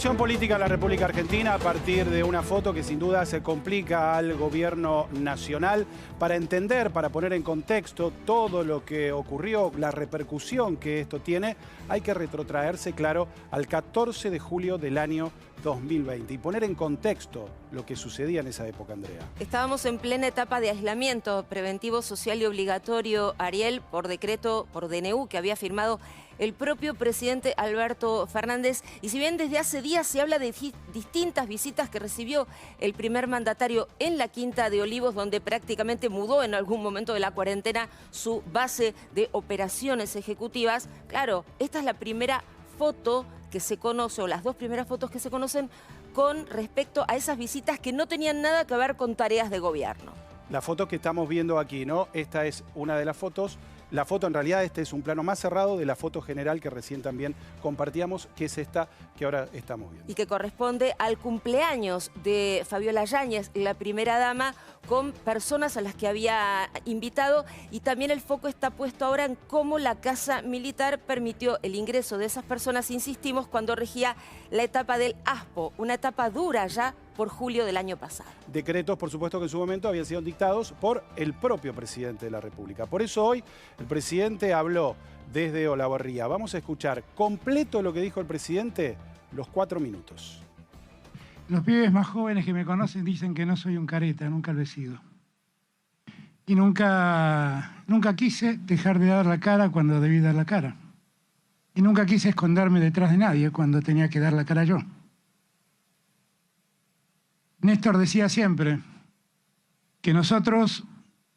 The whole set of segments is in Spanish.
Reacción política en la República Argentina a partir de una foto que sin duda se complica al gobierno nacional. Para entender, para poner en contexto todo lo que ocurrió, la repercusión que esto tiene, hay que retrotraerse, claro, al 14 de julio del año 2020 y poner en contexto lo que sucedía en esa época, Andrea. Estábamos en plena etapa de aislamiento preventivo social y obligatorio, Ariel, por decreto, por DNU, que había firmado el propio presidente Alberto Fernández. Y si bien desde hace días se habla de distintas visitas que recibió el primer mandatario en la Quinta de Olivos, donde prácticamente mudó en algún momento de la cuarentena su base de operaciones ejecutivas, claro, esta es la primera foto que se conoce, o las dos primeras fotos que se conocen con respecto a esas visitas que no tenían nada que ver con tareas de gobierno. La foto que estamos viendo aquí, ¿no? Esta es una de las fotos. La foto, en realidad, este es un plano más cerrado de la foto general que recién también compartíamos, que es esta que ahora estamos viendo. Y que corresponde al cumpleaños de Fabiola Yáñez, la primera dama, con personas a las que había invitado. Y también el foco está puesto ahora en cómo la Casa Militar permitió el ingreso de esas personas, insistimos, cuando regía la etapa del ASPO, una etapa dura ya por julio del año pasado. Decretos, por supuesto, que en su momento habían sido dictados por el propio presidente de la República. Por eso hoy el presidente habló desde Olavarría. Vamos a escuchar completo lo que dijo el presidente, los 4 minutos. Los pibes más jóvenes que me conocen dicen que no soy un careta, nunca lo he sido. Y nunca quise dejar de dar la cara cuando debí dar la cara. Y nunca quise esconderme detrás de nadie cuando tenía que dar la cara yo. Néstor decía siempre que nosotros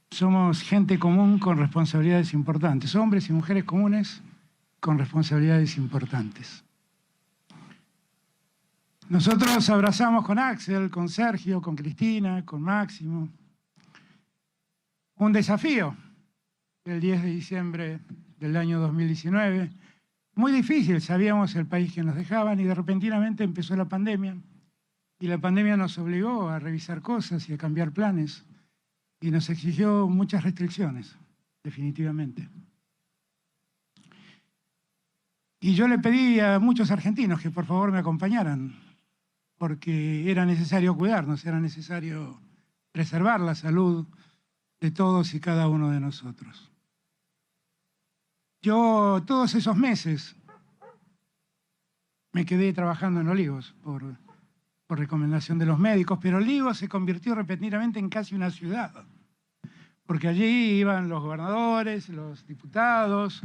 somos gente común con responsabilidades importantes, hombres y mujeres comunes con responsabilidades importantes. Nosotros abrazamos con Axel, con Sergio, con Cristina, con Máximo. Un desafío el 10 de diciembre del año 2019. Muy difícil, sabíamos el país que nos dejaban y repentinamente empezó la pandemia. Y la pandemia nos obligó a revisar cosas y a cambiar planes. Y nos exigió muchas restricciones, definitivamente. Y yo le pedí a muchos argentinos que por favor me acompañaran, porque era necesario cuidarnos, era necesario preservar la salud de todos y cada uno de nosotros. Yo todos esos meses me quedé trabajando en Olivos por recomendación de los médicos, pero Olivos se convirtió repentinamente en casi una ciudad, porque allí iban los gobernadores, los diputados,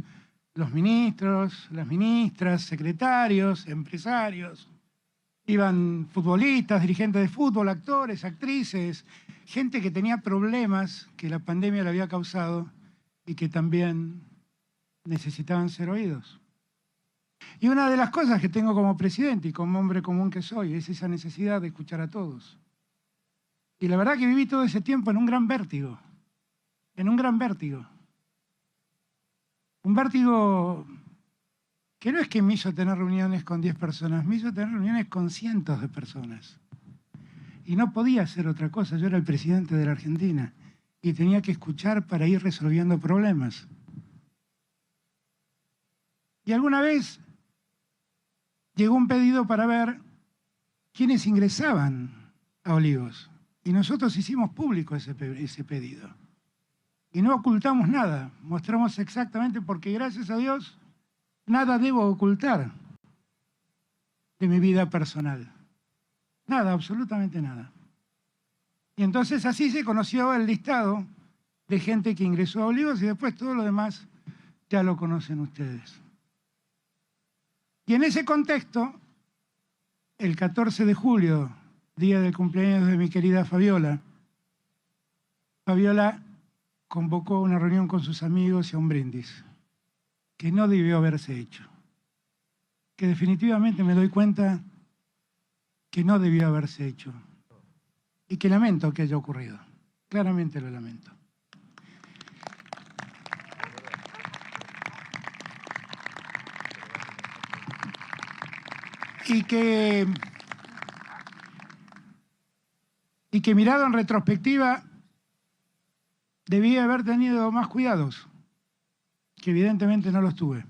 los ministros, las ministras, secretarios, empresarios, iban futbolistas, dirigentes de fútbol, actores, actrices, gente que tenía problemas que la pandemia le había causado y que también necesitaban ser oídos. Y una de las cosas que tengo como presidente y como hombre común que soy es esa necesidad de escuchar a todos. Y la verdad que viví todo ese tiempo en un gran vértigo, Un vértigo que no es que me hizo tener reuniones con 10 personas, me hizo tener reuniones con cientos de personas. Y no podía hacer otra cosa, yo era el presidente de la Argentina y tenía que escuchar para ir resolviendo problemas. Y alguna vez llegó un pedido para ver quiénes ingresaban a Olivos. Y nosotros hicimos público ese pedido. Y no ocultamos nada, mostramos exactamente, porque gracias a Dios nada debo ocultar de mi vida personal. Nada, absolutamente nada. Y entonces así se conoció el listado de gente que ingresó a Olivos y después todo lo demás ya lo conocen ustedes. Y en ese contexto, el 14 de julio, día del cumpleaños de mi querida Fabiola, Fabiola convocó una reunión con sus amigos y a un brindis, que no debió haberse hecho. Que definitivamente me doy cuenta que no debió haberse hecho. Y que lamento que haya ocurrido. Claramente lo lamento. Y que mirado en retrospectiva, debía haber tenido más cuidados, que evidentemente no los tuve.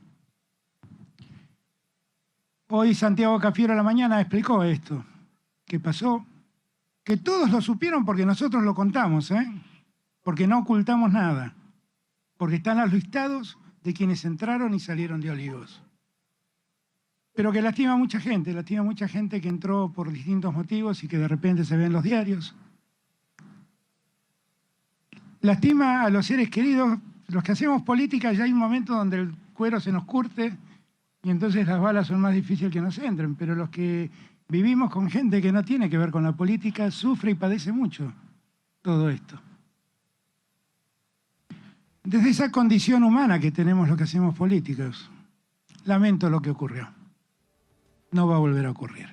Hoy Santiago Cafiero a la mañana explicó esto, que pasó, que todos lo supieron porque nosotros lo contamos, porque no ocultamos nada, porque están los listados de quienes entraron y salieron de Olivos. Pero que lastima a mucha gente que entró por distintos motivos y que de repente se ve en los diarios. Lastima a los seres queridos, los que hacemos política, ya hay un momento donde el cuero se nos curte y entonces las balas son más difíciles que nos entren, pero los que vivimos con gente que no tiene que ver con la política, sufre y padece mucho todo esto. Desde esa condición humana que tenemos los que hacemos políticos, lamento lo que ocurrió. No va a volver a ocurrir.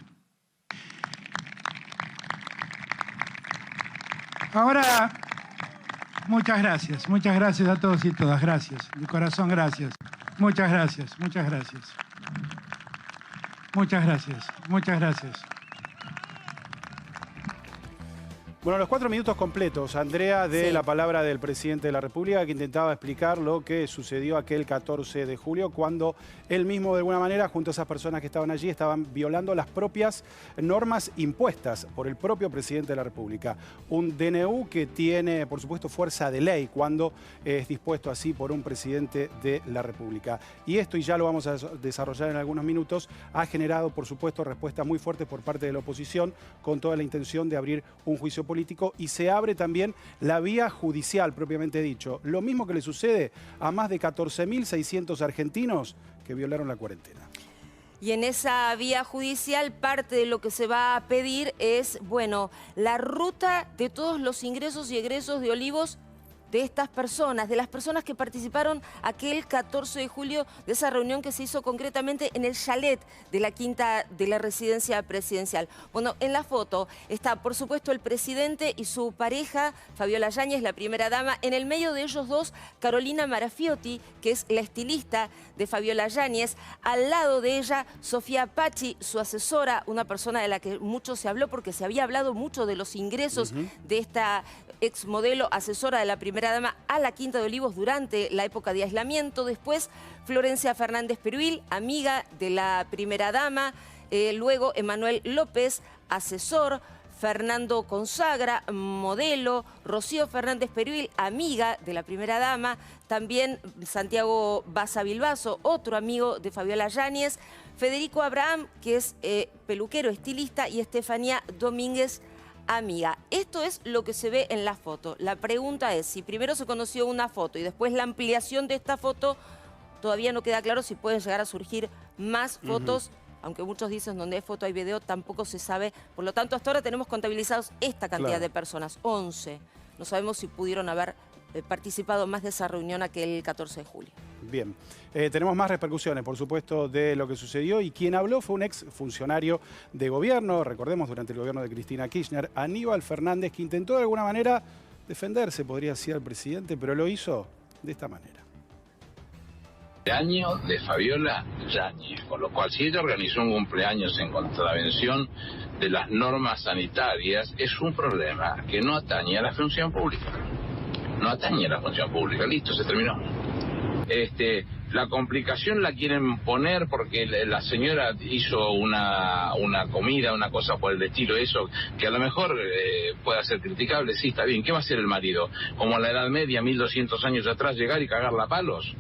Ahora, muchas gracias a todos y todas, gracias, de corazón gracias, muchas gracias. Bueno, los 4 minutos completos, Andrea, de la palabra del presidente de la República, que intentaba explicar lo que sucedió aquel 14 de julio, cuando él mismo, de alguna manera, junto a esas personas que estaban allí, estaban violando las propias normas impuestas por el propio presidente de la República. Un DNU que tiene, por supuesto, fuerza de ley cuando es dispuesto así por un presidente de la República. Y esto, y ya lo vamos a desarrollar en algunos minutos, ha generado, por supuesto, respuestas muy fuertes por parte de la oposición, con toda la intención de abrir un juicio político, y se abre también la vía judicial, propiamente dicho. Lo mismo que le sucede a más de 14.600 argentinos que violaron la cuarentena. Y en esa vía judicial parte de lo que se va a pedir es, bueno, la ruta de todos los ingresos y egresos de Olivos de estas personas, de las personas que participaron aquel 14 de julio de esa reunión que se hizo concretamente en el chalet de la quinta de la residencia presidencial. Bueno, en la foto está, por supuesto, el presidente y su pareja, Fabiola Yáñez, la primera dama. En el medio de ellos dos, Carolina Marafiotti, que es la estilista de Fabiola Yáñez. Al lado de ella, Sofía Pachi, su asesora, una persona de la que mucho se habló porque se había hablado mucho de los ingresos de esta exmodelo asesora de la primera dama a la Quinta de Olivos durante la época de aislamiento. Después, Florencia Fernández Peruil, amiga de la primera dama. Luego, Emanuel López, asesor. Fernando Consagra, modelo. Rocío Fernández Peruil, amiga de la primera dama. También Santiago Baza Bilbaso, otro amigo de Fabiola Yáñez. Federico Abraham, que es peluquero, estilista. Y Estefanía Domínguez, amiga. Esto es lo que se ve en la foto. La pregunta es, si primero se conoció una foto y después la ampliación de esta foto, todavía no queda claro si pueden llegar a surgir más fotos, aunque muchos dicen donde hay foto hay video, tampoco se sabe. Por lo tanto, hasta ahora tenemos contabilizados esta cantidad de personas, 11. No sabemos si pudieron haber participado más de esa reunión aquel 14 de julio. Bien, tenemos más repercusiones, por supuesto, de lo que sucedió, y quien habló fue un ex funcionario de gobierno, recordemos, durante el gobierno de Cristina Kirchner, Aníbal Fernández, que intentó de alguna manera defenderse, podría decir, al presidente, pero lo hizo de esta manera. Año de Fabiola Yáñez, con lo cual si ella organizó un cumpleaños en contravención de las normas sanitarias, es un problema que no atañe a la función pública. No atañe a la función pública, listo, se terminó. La complicación la quieren poner porque la señora hizo una comida, una cosa por el estilo, eso que a lo mejor pueda ser criticable, sí, está bien. ¿Qué va a hacer el marido? Como a la Edad Media, 1200 años atrás, llegar y cagarla a palos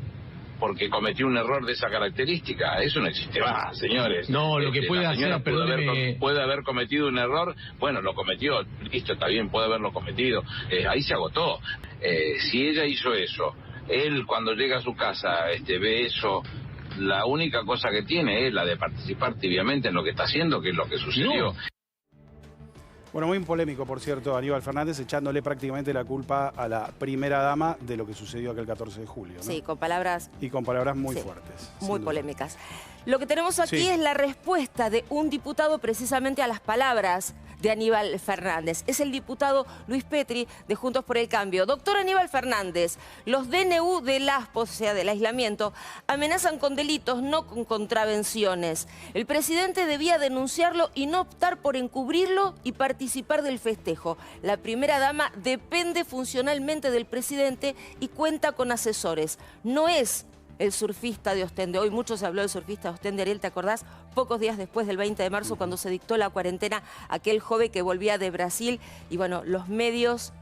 porque cometió un error de esa característica. Eso no existe más, señores. No, lo que puede hacer, puede haber cometido un error, bueno, lo cometió, listo, está bien, puede haberlo cometido, ahí se agotó. Si ella hizo eso, él cuando llega a su casa ve eso, la única cosa que tiene es la de participar tibiamente en lo que está haciendo, que es lo que sucedió. No. Bueno, muy polémico, por cierto, Aníbal Fernández, echándole prácticamente la culpa a la primera dama de lo que sucedió aquel 14 de julio, ¿no? Sí, con palabras... Y con palabras muy fuertes. Muy polémicas. Lo que tenemos aquí es la respuesta de un diputado precisamente a las palabras de Aníbal Fernández. Es el diputado Luis Petri de Juntos por el Cambio. Doctor Aníbal Fernández, los DNU del ASPO, o sea, del aislamiento, amenazan con delitos, no con contravenciones. El presidente debía denunciarlo y no optar por encubrirlo y participar del festejo. La primera dama depende funcionalmente del presidente y cuenta con asesores. No es el surfista de Ostende. Hoy mucho se habló del surfista de Ostende, Ariel, ¿te acordás? Pocos días después del 20 de marzo, cuando se dictó la cuarentena, aquel joven que volvía de Brasil, y bueno, los medios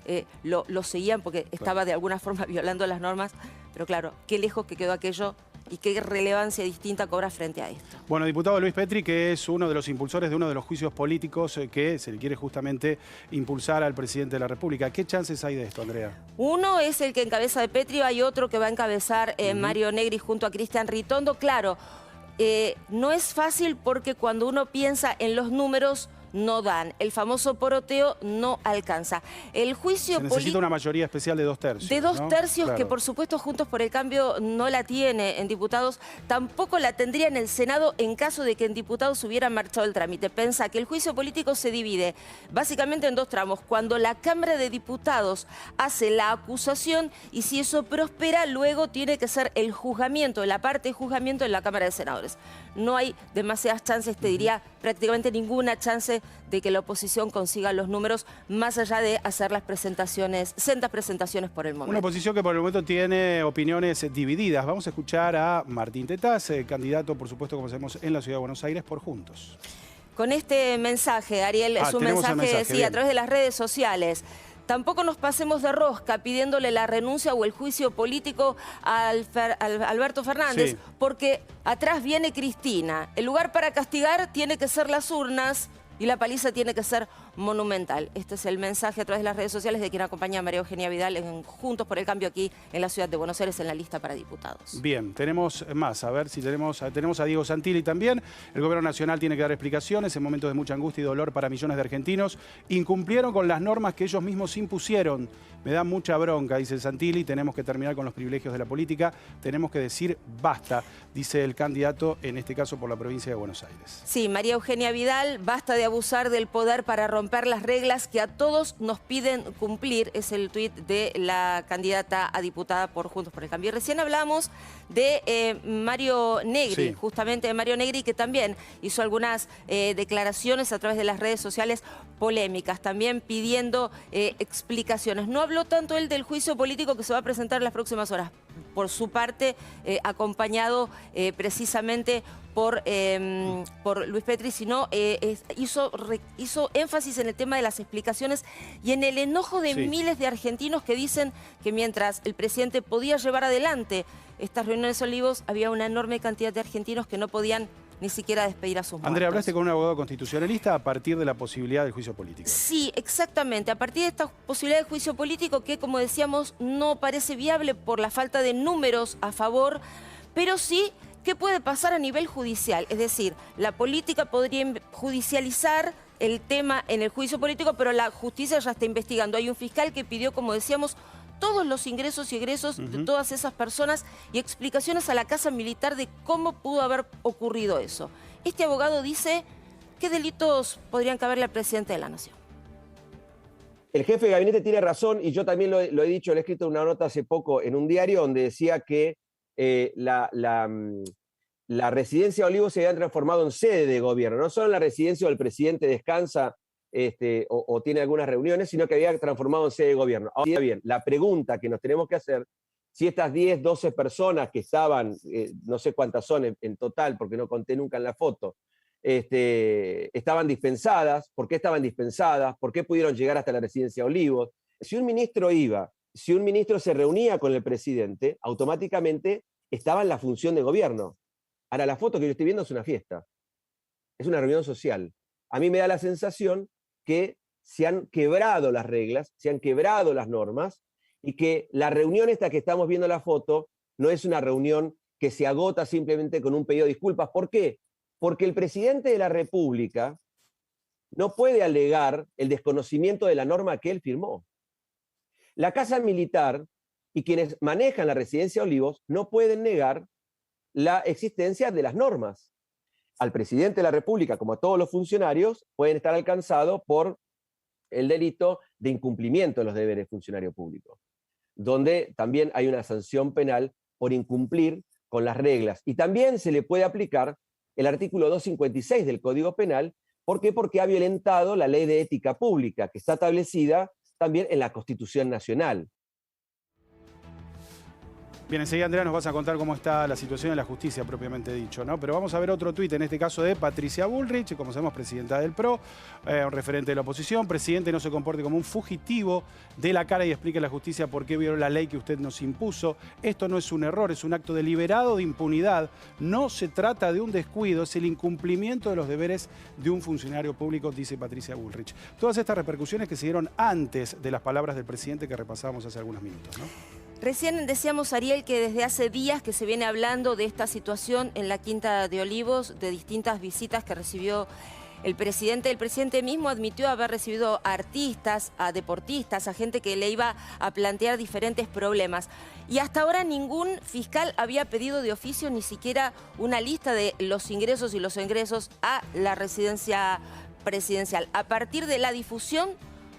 lo seguían porque estaba de alguna forma violando las normas, pero claro, qué lejos que quedó aquello y qué relevancia distinta cobra frente a esto. Bueno, diputado Luis Petri, que es uno de los impulsores de uno de los juicios políticos que se le quiere justamente impulsar al presidente de la República. ¿Qué chances hay de esto, Andrea? Uno es el que encabeza de Petri, hay otro que va a encabezar Mario Negri junto a Cristian Ritondo. Claro, no es fácil porque cuando uno piensa en los números, no dan. El famoso poroteo no alcanza. El juicio político... Se necesita una mayoría especial de 2 tercios. De 2 tercios, Claro. Que por supuesto Juntos por el Cambio no la tiene en diputados, tampoco la tendría en el Senado en caso de que en diputados hubiera marchado el trámite. Pensa que el juicio político se divide básicamente en 2 tramos. Cuando la Cámara de Diputados hace la acusación y si eso prospera, luego tiene que ser el juzgamiento, la parte de juzgamiento en la Cámara de Senadores. No hay demasiadas chances, te diría prácticamente ninguna chance de que la oposición consiga los números, más allá de hacer las presentaciones, sendas presentaciones por el momento. Una oposición que por el momento tiene opiniones divididas. Vamos a escuchar a Martín Tetaz, candidato, por supuesto, como sabemos, en la Ciudad de Buenos Aires por Juntos. Con este mensaje, Ariel, es un mensaje sí, a través de las redes sociales. Tampoco nos pasemos de rosca pidiéndole la renuncia o el juicio político a Alberto Fernández, sí, porque atrás viene Cristina. El lugar para castigar tiene que ser las urnas y la paliza tiene que ser monumental. Este es el mensaje a través de las redes sociales de quien acompaña a María Eugenia Vidal en Juntos por el Cambio aquí en la Ciudad de Buenos Aires en la lista para diputados. Bien, tenemos más. A ver si tenemos a Diego Santilli también. El Gobierno Nacional tiene que dar explicaciones en momentos de mucha angustia y dolor para millones de argentinos. Incumplieron con las normas que ellos mismos impusieron. Me da mucha bronca, dice Santilli. Tenemos que terminar con los privilegios de la política. Tenemos que decir basta, dice el candidato, en este caso por la provincia de Buenos Aires. Sí, María Eugenia Vidal, basta de abusar del poder para romper las reglas que a todos nos piden cumplir. Es el tuit de la candidata a diputada por Juntos por el Cambio. Y recién hablamos de Mario Negri, sí, justamente de Mario Negri, que también hizo algunas declaraciones a través de las redes sociales polémicas, también pidiendo explicaciones. No habló tanto él del juicio político que se va a presentar en las próximas horas. Por su parte, acompañado precisamente por Luis Petri, sino hizo énfasis en el tema de las explicaciones y en el enojo de miles de argentinos que dicen que mientras el presidente podía llevar adelante estas reuniones Olivos, había una enorme cantidad de argentinos que no podían ni siquiera despedir a sus muertos. Andrea, ¿hablaste con un abogado constitucionalista a partir de la posibilidad del juicio político? Sí, exactamente. A partir de esta posibilidad de juicio político que, como decíamos, no parece viable por la falta de números a favor, pero sí, ¿qué puede pasar a nivel judicial? Es decir, la política podría judicializar el tema en el juicio político, pero la justicia ya está investigando. Hay un fiscal que pidió, como decíamos, todos los ingresos y egresos de todas esas personas y explicaciones a la Casa Militar de cómo pudo haber ocurrido eso. Este abogado dice qué delitos podrían caberle al presidente de la Nación. El jefe de gabinete tiene razón y yo también lo he dicho, le he escrito una nota hace poco en un diario donde decía que la residencia Olivos se había transformado en sede de gobierno. No solo en la residencia del presidente descansa o tiene algunas reuniones, sino que había transformado en sede de gobierno. Ahora bien, la pregunta que nos tenemos que hacer, si estas 10, 12 personas que estaban, no sé cuántas son en total, porque no conté nunca en la foto, estaban dispensadas, ¿por qué estaban dispensadas? ¿Por qué pudieron llegar hasta la residencia Olivos? Si un ministro se reunía con el presidente, automáticamente estaba en la función de gobierno. Ahora, la foto que yo estoy viendo es una fiesta, es una reunión social. A mí me da la sensación que se han quebrado las reglas, se han quebrado las normas y que la reunión esta que estamos viendo en la foto no es una reunión que se agota simplemente con un pedido de disculpas. ¿Por qué? Porque el presidente de la República no puede alegar el desconocimiento de la norma que él firmó. La Casa Militar y quienes manejan la residencia Olivos no pueden negar la existencia de las normas. Al presidente de la República, como a todos los funcionarios, pueden estar alcanzados por el delito de incumplimiento de los deberes de funcionario público, donde también hay una sanción penal por incumplir con las reglas. Y también se le puede aplicar el artículo 256 del Código Penal. ¿Por qué? Porque ha violentado la ley de ética pública, que está establecida también en la Constitución Nacional. Bien, enseguida, Andrea, nos vas a contar cómo está la situación en la justicia propiamente dicho, ¿no? Pero vamos a ver otro tuit, en este caso de Patricia Bullrich, como sabemos, presidenta del PRO, un referente de la oposición. Presidente, no se comporte como un fugitivo, dé la cara y explique a la justicia por qué violó la ley que usted nos impuso. Esto no es un error, es un acto deliberado de impunidad. No se trata de un descuido, es el incumplimiento de los deberes de un funcionario público, dice Patricia Bullrich. Todas estas repercusiones que se dieron antes de las palabras del presidente que repasábamos hace algunos minutos, ¿no? Recién decíamos, Ariel, que desde hace días que se viene hablando de esta situación en la Quinta de Olivos, de distintas visitas que recibió el presidente. El presidente mismo admitió haber recibido a artistas, a deportistas, a gente que le iba a plantear diferentes problemas. Y hasta ahora ningún fiscal había pedido de oficio ni siquiera una lista de los ingresos y los egresos a la residencia presidencial. A partir de la difusión,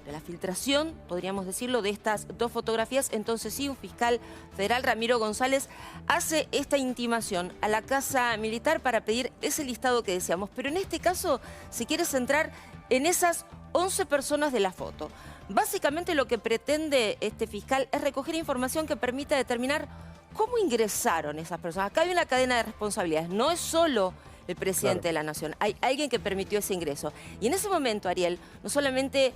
de la filtración, podríamos decirlo, de estas dos fotografías, entonces sí, un fiscal federal, Ramiro González, hace esta intimación a la Casa Militar para pedir ese listado que decíamos. Pero en este caso se quiere centrar en esas 11 personas de la foto. Básicamente lo que pretende este fiscal es recoger información que permita determinar cómo ingresaron esas personas. Acá hay una cadena de responsabilidades, no es solo el presidente de la Nación. Hay alguien que permitió ese ingreso. Y en ese momento, Ariel, no solamente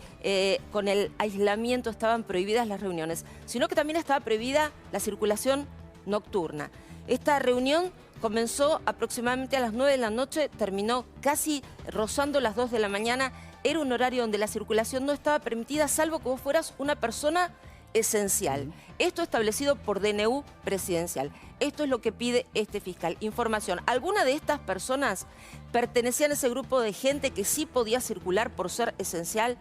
con el aislamiento estaban prohibidas las reuniones, sino que también estaba prohibida la circulación nocturna. Esta reunión comenzó aproximadamente a las 9 de la noche, terminó casi rozando las 2 de la mañana. Era un horario donde la circulación no estaba permitida, salvo que vos fueras una persona esencial. Esto establecido por DNU presidencial. Esto es lo que pide este fiscal. Información. ¿Alguna de estas personas pertenecían a ese grupo de gente que sí podía circular por ser esencial?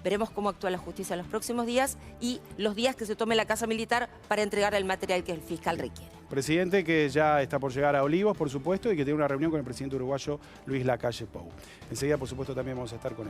Veremos cómo actúa la justicia en los próximos días y los días que se tome la Casa Militar para entregar el material que el fiscal requiere. Presidente que ya está por llegar a Olivos, por supuesto, y que tiene una reunión con el presidente uruguayo Luis Lacalle Pou. Enseguida, por supuesto, también vamos a estar con él.